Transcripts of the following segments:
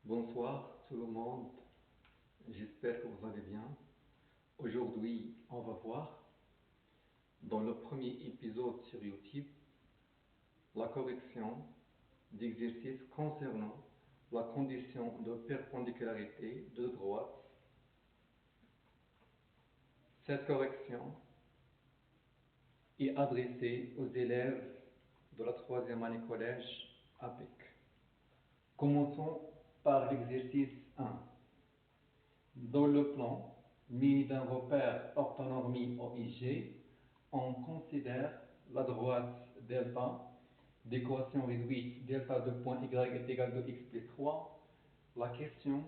Bonsoir tout le monde, j'espère que vous allez bien. Aujourd'hui, on va voir dans le premier épisode sur YouTube la correction d'exercices concernant la condition de perpendicularité de droite. Cette correction est adressée aux élèves de la troisième année collège APEC. Commençons par l'exercice 1. Dans le plan, muni d'un repère orthonormie OIG, on considère la droite delta d'équation réduite delta de point y est égal de x plus 3. La question: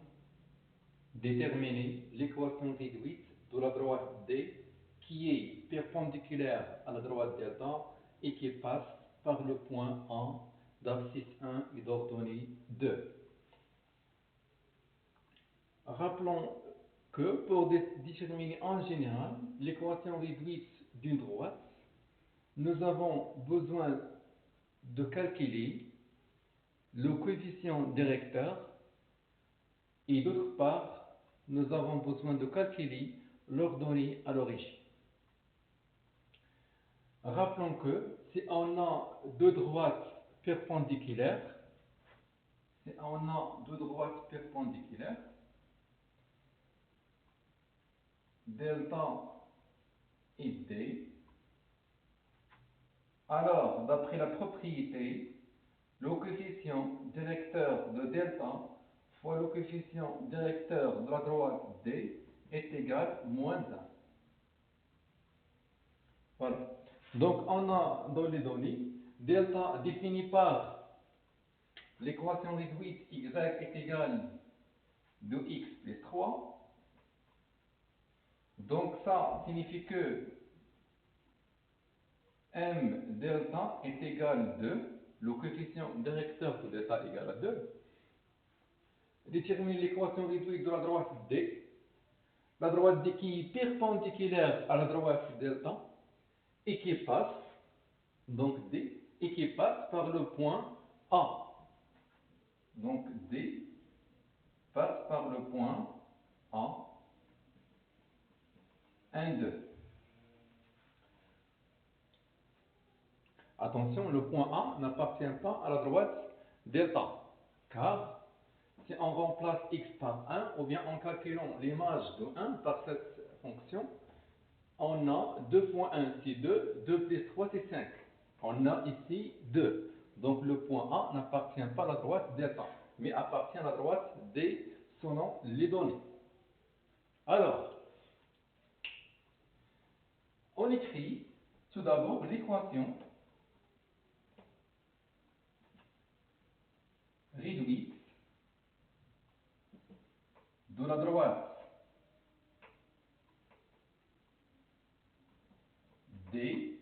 déterminer l'équation réduite de la droite D qui est perpendiculaire à la droite delta et qui passe par le point A d'abscisse 1 et d'ordonnée 2. Rappelons que pour déterminer en général l'équation réduite d'une droite, nous avons besoin de calculer le coefficient directeur et d'autre part, nous avons besoin de calculer l'ordonnée à l'origine. Rappelons que si on a deux droites perpendiculaires, delta et D, alors d'après la propriété, le coefficient directeur de delta fois le coefficient directeur de la droite D est égal à moins 1. Voilà. Donc on a dans les données delta défini par l'équation réduite y est égal de x plus 3. Donc ça signifie que m delta est égal à 2. Le coefficient directeur de delta est égal à 2. Déterminer l'équation réduite de la droite D. La droite D qui est perpendiculaire à la droite delta et qui passe, donc D, et qui passe par le point A. Donc D passe par le point A, 1, 2. Attention, le point A n'appartient pas à la droite delta, car si on remplace x par 1, ou bien en calculant l'image de 1 par cette fonction, on a 2.1, c'est 2, 2 plus 3, c'est 5. On a ici 2. Donc le point A n'appartient pas à la droite delta, mais appartient à la droite D selon les données. Alors, on écrit tout d'abord l'équation réduite de la droite D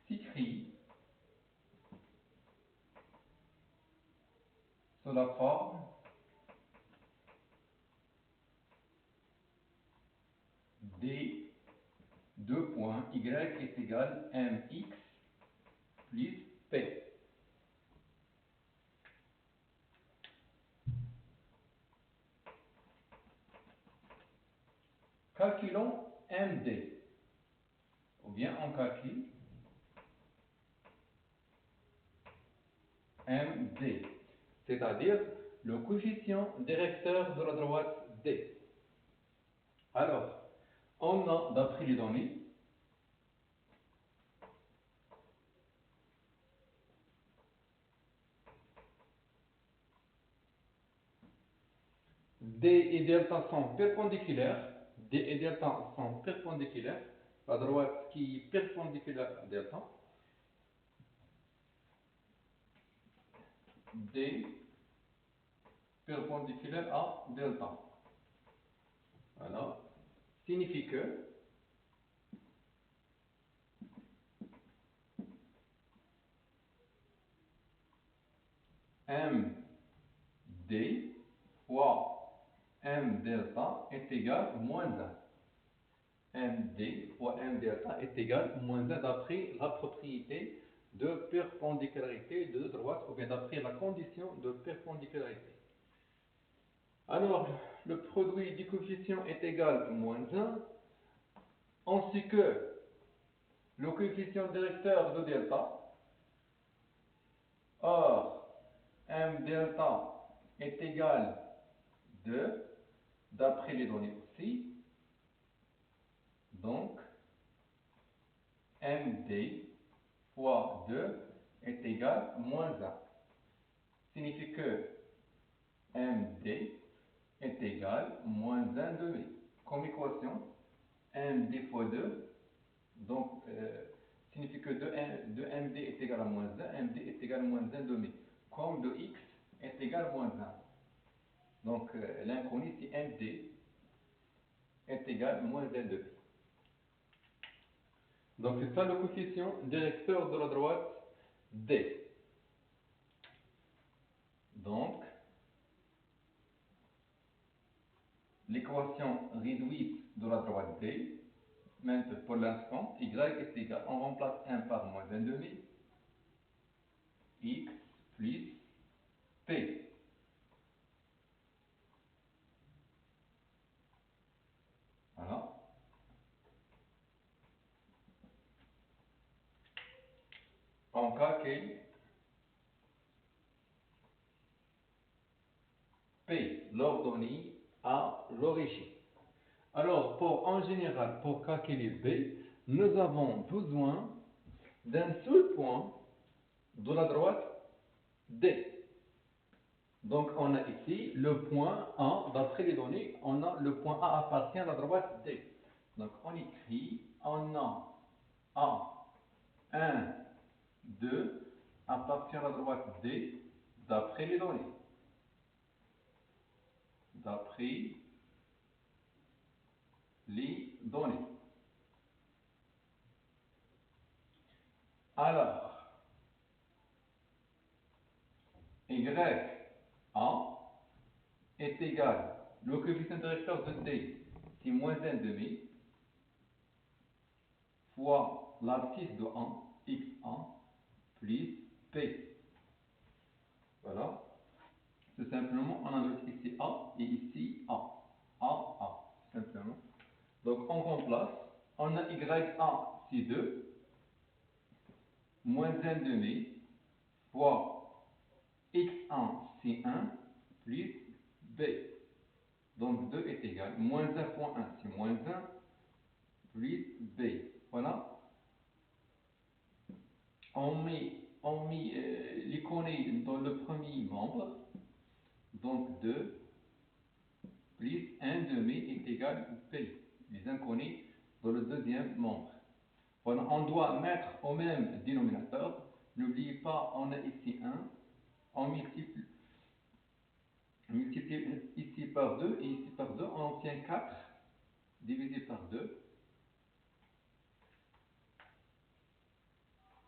s'écrit sous la forme D 2 points y est égal à mx plus p. Calculons md, ou bien on calcule md, c'est-à-dire le coefficient directeur de la droite D. Alors, on a, d'après les données, D et delta sont perpendiculaires. D et delta sont perpendiculaires. La droite qui est perpendiculaire à delta. D perpendiculaire à delta. Voilà. Signifie que MD fois M delta est égal à moins 1. MD fois M delta est égal à moins 1 d'après la propriété de perpendicularité de droite, ou bien d'après la condition de perpendicularité. Alors, le produit du coefficient est égal à moins 1, ainsi que le coefficient directeur de delta. Or, m delta est égal à 2, d'après les données aussi. Donc, md fois 2 est égal à moins 1. Signifie que md est égal à moins 1 demi. Comme équation, md fois 2, donc signifie que 2md est égal à moins 1, md est égal à moins 1 demi. Comme de x est égal à moins 1. Donc l'inconnu c'est md est égal à moins 1 demi. Donc c'est ça le coefficient directeur de la droite D. Donc l'équation réduite de la droite D, maintenant pour l'instant, y est égal, on remplace 1 par moins 1 demi, x plus p. Voilà. On calcule p, l'ordonnée à l'origine. Alors, en général, pour calculer b, nous avons besoin d'un seul point de la droite D. Donc, on a ici le point A, d'après les données, on a le point A appartient à la droite D. Donc, on écrit, on a A, 1, 2, appartient à la droite D, d'après les données. D'après les données. Alors, Y A est égal, le coefficient directeur de D, c'est moins 1 demi, fois l'abscisse de 1, x1, plus P. Voilà. Tout simplement, on a noté ici A et ici A. A, tout simplement. Donc, on remplace. On a YA, c'est 2, moins 1 demi, fois X1, c'est 1, plus B. Donc, 2 est égal. Moins 1 fois 1, c'est moins 1, plus B. Voilà. On met les coordonnées dans le premier membre. Donc, 2 plus 1 demi est égal à P. Les inconnus dans le deuxième membre. Voilà, on doit mettre au même dénominateur. N'oubliez pas, on a ici 1. On multiplie ici par 2 et ici par 2. On obtient 4 divisé par 2.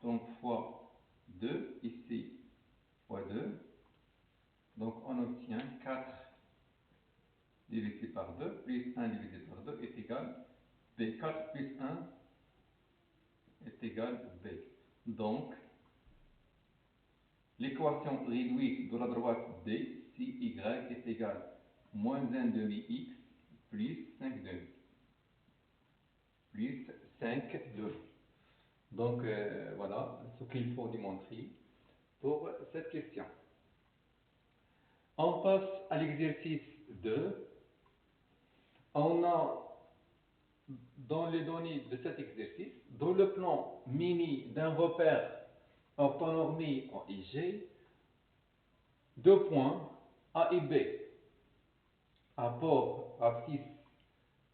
Donc fois 2, ici fois 2. Donc on obtient 4 divisé par 2 plus 1 divisé par 2 est égal B. 4 plus 1 est égal B. Donc, l'équation réduite de la droite D, si y est égal à moins 1 demi x plus 5 demi. Plus 5 demi. Donc, voilà ce qu'il faut démontrer pour cette question. On passe à l'exercice 2. On a dans les données de cet exercice, dans le plan mini d'un repère orthonormé en IG, 2 points A et B, apport abscisse